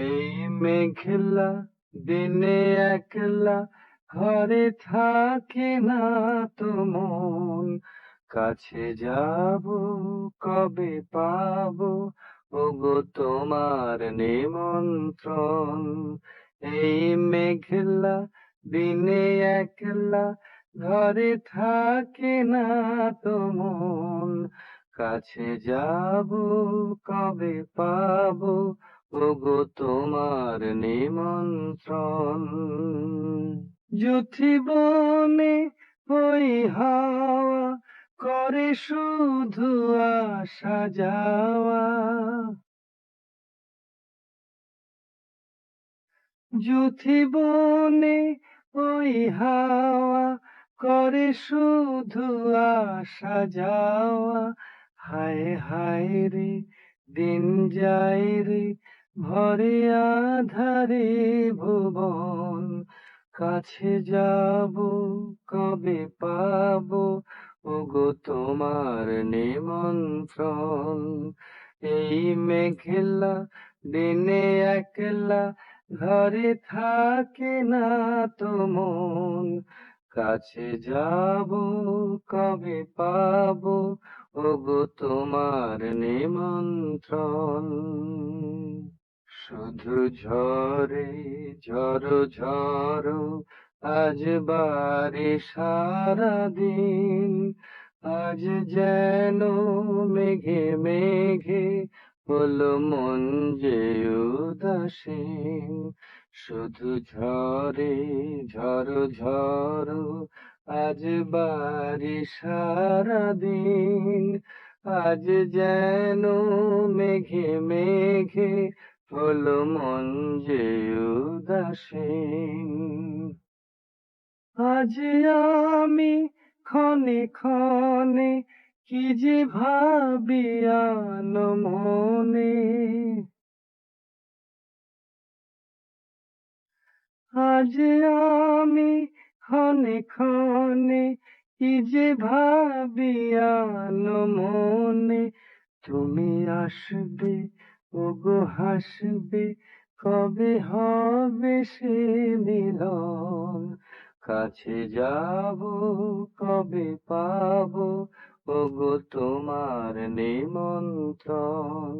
এই মেঘলা দিনে একলা ঘরে থাকে না তো মন, কাছে যাব কবে পাবো ওগো তোমার নিমন্ত্রণ। এই মেঘলা দিনে একলা ঘরে থাকে না তো মন, কাছে যাব কবে পাবো ওগো তোমার নিমন্ত্রণ। যুথি বনে ওই হাওয়া করে শুধু আসা যাওয়া, যুথি বনে ওই হাওয়া করে শুধু আসা যাওয়া। হায় হায় রে দিন যায় রে ভরে আধারে ভুবন, কাছে যাব কবে পাবো ওগো তোমার নিমন্ত্রণ। এই মেঘলা দিনে একলা ঘরে থাকে না তো মন, কাছে যাব কবে পাবো ওগো তোমার নিমন্ত্রণ। শুধু ঝরে ঝরো ঝরো আজ বারে সারাদিন, আজ যেন মেঘে মেঘে হলো মন যে উদাসীন। শুধু ঝরে ঝরো ঝরো আজ বারে সারাদিন, আজ যেন মেঘে মেঘে হলো মন যে উদাসীন। আজ আমি ক্ষণে ক্ষণে কি যে ভাবি মনে, আজ আমি ক্ষণে ক্ষণে কি যে ভাবি মনে। তুমি আসবে ওগো হাসবে কবে হবে সে মিলন, কাছে যাব কবে পাবো ওগো তোমার নিমন্ত্রণ।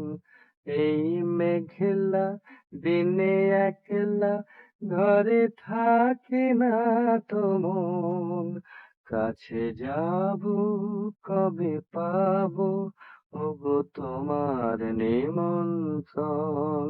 এই মেঘলা দিনে একলা ঘরে থাকে না তো মন, কাছে যাব কবে পাবো ওগো তোমার নিমন্ত্রণ।